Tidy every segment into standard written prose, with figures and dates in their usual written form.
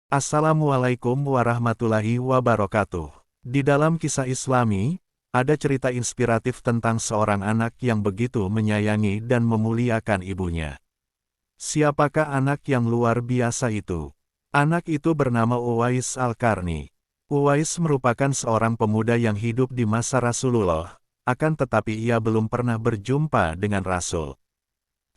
Assalamualaikum warahmatullahi wabarakatuh. Di dalam kisah Islami, ada cerita inspiratif tentang seorang anak yang begitu menyayangi dan memuliakan ibunya. Siapakah anak yang luar biasa itu? Anak itu bernama Uwais Al-Qarni. Uwais merupakan seorang pemuda yang hidup di masa Rasulullah, akan tetapi ia belum pernah berjumpa dengan Rasul.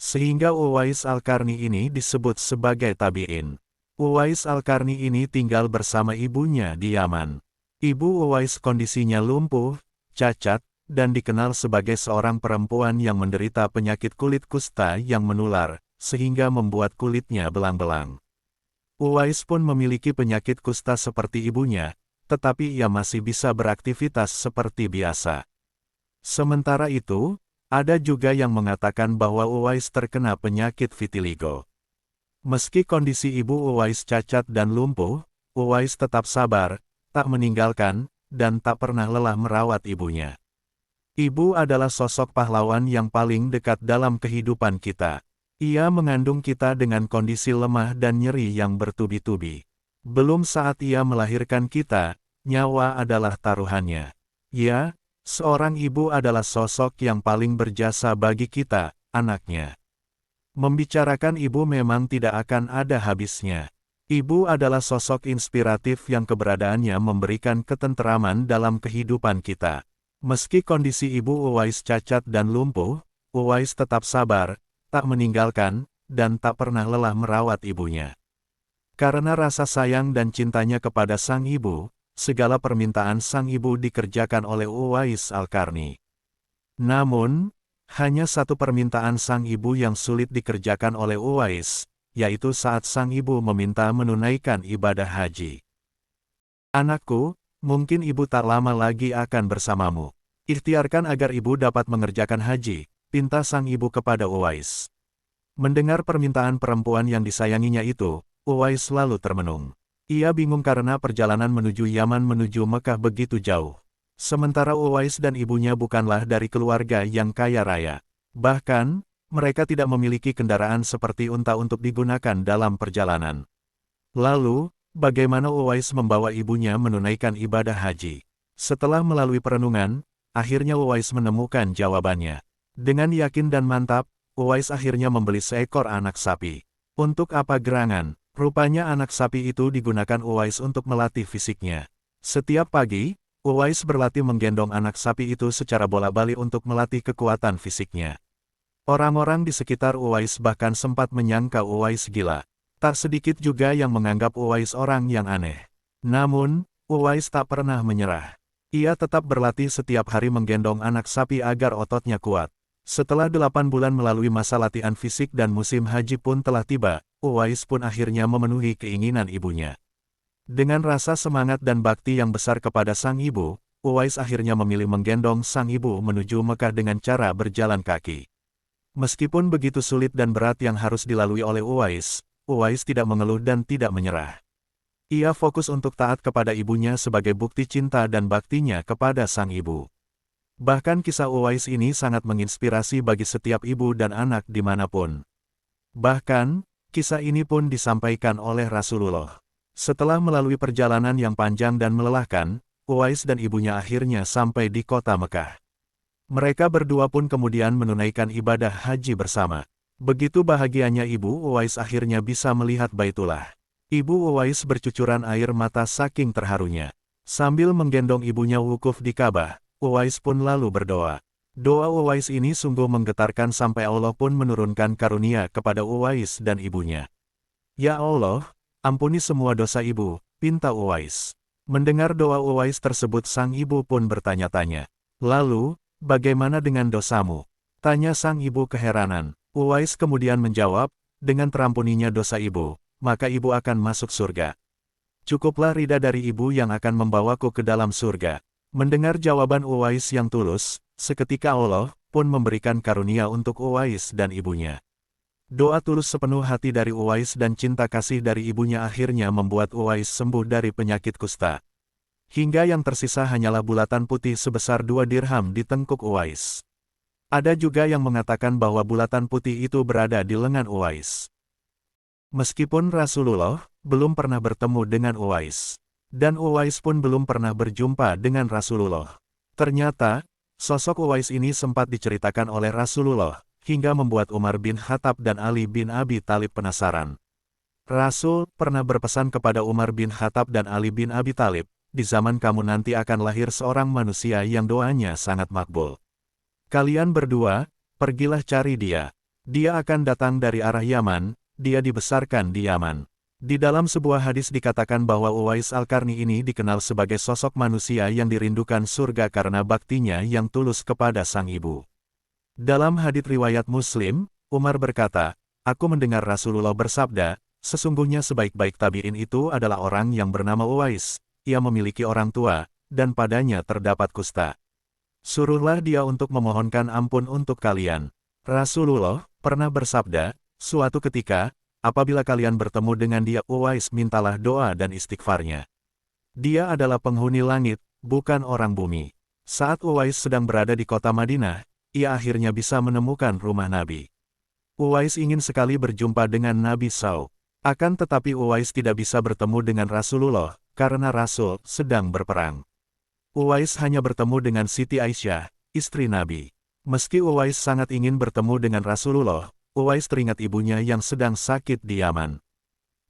Sehingga Uwais Al-Qarni ini disebut sebagai tabi'in. Uwais Al-Qarni ini tinggal bersama ibunya di Yaman. Ibu Uwais kondisinya lumpuh, cacat, dan dikenal sebagai seorang perempuan yang menderita penyakit kulit kusta yang menular, sehingga membuat kulitnya belang-belang. Uwais pun memiliki penyakit kusta seperti ibunya, tetapi ia masih bisa beraktivitas seperti biasa. Sementara itu, ada juga yang mengatakan bahwa Uwais terkena penyakit vitiligo. Meski kondisi ibu Uwais cacat dan lumpuh, Uwais tetap sabar, tak meninggalkan, dan tak pernah lelah merawat ibunya. Ibu adalah sosok pahlawan yang paling dekat dalam kehidupan kita. Ia mengandung kita dengan kondisi lemah dan nyeri yang bertubi-tubi. Belum saat ia melahirkan kita, nyawa adalah taruhannya. Ya, seorang ibu adalah sosok yang paling berjasa bagi kita, anaknya. Membicarakan ibu memang tidak akan ada habisnya. Ibu adalah sosok inspiratif yang keberadaannya memberikan ketenteraman dalam kehidupan kita. Meski kondisi ibu Uwais cacat dan lumpuh, Uwais tetap sabar, tak meninggalkan, dan tak pernah lelah merawat ibunya. Karena rasa sayang dan cintanya kepada sang ibu, segala permintaan sang ibu dikerjakan oleh Uwais Al-Qarni. Namun, hanya satu permintaan sang ibu yang sulit dikerjakan oleh Uwais, yaitu saat sang ibu meminta menunaikan ibadah haji. Anakku, mungkin ibu tak lama lagi akan bersamamu. Ikhtiarkan agar ibu dapat mengerjakan haji, pinta sang ibu kepada Uwais. Mendengar permintaan perempuan yang disayanginya itu, Uwais lalu termenung. Ia bingung karena perjalanan menuju Yaman menuju Mekah begitu jauh. Sementara Uwais dan ibunya bukanlah dari keluarga yang kaya raya. Bahkan, mereka tidak memiliki kendaraan seperti unta untuk digunakan dalam perjalanan. Lalu, bagaimana Uwais membawa ibunya menunaikan ibadah haji? Setelah melalui perenungan, akhirnya Uwais menemukan jawabannya. Dengan yakin dan mantap, Uwais akhirnya membeli seekor anak sapi. Untuk apa gerangan? Rupanya anak sapi itu digunakan Uwais untuk melatih fisiknya. Setiap pagi, Uwais berlatih menggendong anak sapi itu secara bolak-balik untuk melatih kekuatan fisiknya. Orang-orang di sekitar Uwais bahkan sempat menyangka Uwais gila. Tak sedikit juga yang menganggap Uwais orang yang aneh. Namun, Uwais tak pernah menyerah. Ia tetap berlatih setiap hari menggendong anak sapi agar ototnya kuat. Setelah 8 bulan melalui masa latihan fisik dan musim haji pun telah tiba, Uwais pun akhirnya memenuhi keinginan ibunya. Dengan rasa semangat dan bakti yang besar kepada sang ibu, Uwais akhirnya memilih menggendong sang ibu menuju Mekah dengan cara berjalan kaki. Meskipun begitu sulit dan berat yang harus dilalui oleh Uwais, Uwais tidak mengeluh dan tidak menyerah. Ia fokus untuk taat kepada ibunya sebagai bukti cinta dan baktinya kepada sang ibu. Bahkan kisah Uwais ini sangat menginspirasi bagi setiap ibu dan anak dimanapun. Bahkan, kisah ini pun disampaikan oleh Rasulullah. Setelah melalui perjalanan yang panjang dan melelahkan, Uwais dan ibunya akhirnya sampai di kota Mekah. Mereka berdua pun kemudian menunaikan ibadah haji bersama. Begitu bahagianya ibu Uwais akhirnya bisa melihat Baitullah. Ibu Uwais bercucuran air mata saking terharunya. Sambil menggendong ibunya wukuf di Ka'bah, Uwais pun lalu berdoa. Doa Uwais ini sungguh menggetarkan sampai Allah pun menurunkan karunia kepada Uwais dan ibunya. Ya Allah, ampuni semua dosa ibu, pinta Uwais. Mendengar doa Uwais tersebut sang ibu pun bertanya-tanya. Lalu, bagaimana dengan dosamu? Tanya sang ibu keheranan. Uwais kemudian menjawab, dengan terampuninya dosa ibu, maka ibu akan masuk surga. Cukuplah ridha dari ibu yang akan membawaku ke dalam surga. Mendengar jawaban Uwais yang tulus, seketika Allah pun memberikan karunia untuk Uwais dan ibunya. Doa tulus sepenuh hati dari Uwais dan cinta kasih dari ibunya akhirnya membuat Uwais sembuh dari penyakit kusta. Hingga yang tersisa hanyalah bulatan putih sebesar 2 dirham di tengkuk Uwais. Ada juga yang mengatakan bahwa bulatan putih itu berada di lengan Uwais. Meskipun Rasulullah belum pernah bertemu dengan Uwais. Dan Uwais pun belum pernah berjumpa dengan Rasulullah. Ternyata, sosok Uwais ini sempat diceritakan oleh Rasulullah, hingga membuat Umar bin Khattab dan Ali bin Abi Thalib penasaran. Rasul pernah berpesan kepada Umar bin Khattab dan Ali bin Abi Thalib, di zaman kamu nanti akan lahir seorang manusia yang doanya sangat makbul. Kalian berdua, pergilah cari dia. Dia akan datang dari arah Yaman, dia dibesarkan di Yaman. Di dalam sebuah hadis dikatakan bahwa Uwais Al-Qarni ini dikenal sebagai sosok manusia yang dirindukan surga karena baktinya yang tulus kepada sang ibu. Dalam hadits riwayat Muslim, Umar berkata, "Aku mendengar Rasulullah bersabda, sesungguhnya sebaik-baik tabi'in itu adalah orang yang bernama Uwais. Ia memiliki orang tua, dan padanya terdapat kusta. Suruhlah dia untuk memohonkan ampun untuk kalian." Rasulullah pernah bersabda, "Suatu ketika, apabila kalian bertemu dengan dia, Uwais, mintalah doa dan istighfarnya. Dia adalah penghuni langit, bukan orang bumi." Saat Uwais sedang berada di kota Madinah, ia akhirnya bisa menemukan rumah Nabi. Uwais ingin sekali berjumpa dengan Nabi SAW. Akan tetapi Uwais tidak bisa bertemu dengan Rasulullah, karena Rasul sedang berperang. Uwais hanya bertemu dengan Siti Aisyah, istri Nabi. Meski Uwais sangat ingin bertemu dengan Rasulullah, Uwais teringat ibunya yang sedang sakit di Yaman.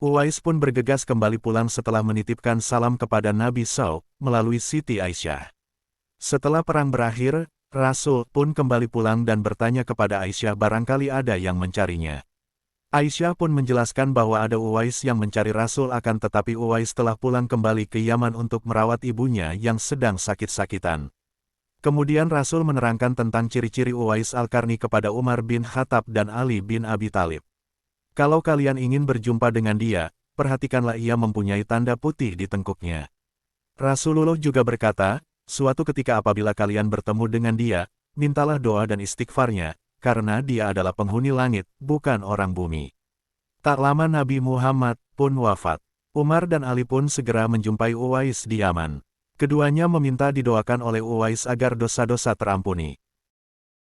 Uwais pun bergegas kembali pulang setelah menitipkan salam kepada Nabi SAW melalui Siti Aisyah. Setelah perang berakhir, Rasul pun kembali pulang dan bertanya kepada Aisyah barangkali ada yang mencarinya. Aisyah pun menjelaskan bahwa ada Uwais yang mencari Rasul, akan tetapi Uwais telah pulang kembali ke Yaman untuk merawat ibunya yang sedang sakit-sakitan. Kemudian Rasul menerangkan tentang ciri-ciri Uwais Al-Qarni kepada Umar bin Khattab dan Ali bin Abi Thalib. Kalau kalian ingin berjumpa dengan dia, perhatikanlah ia mempunyai tanda putih di tengkuknya. Rasulullah juga berkata, suatu ketika apabila kalian bertemu dengan dia, mintalah doa dan istighfarnya, karena dia adalah penghuni langit, bukan orang bumi. Tak lama Nabi Muhammad pun wafat. Umar dan Ali pun segera menjumpai Uwais di Yaman. Keduanya meminta didoakan oleh Uwais agar dosa-dosa terampuni.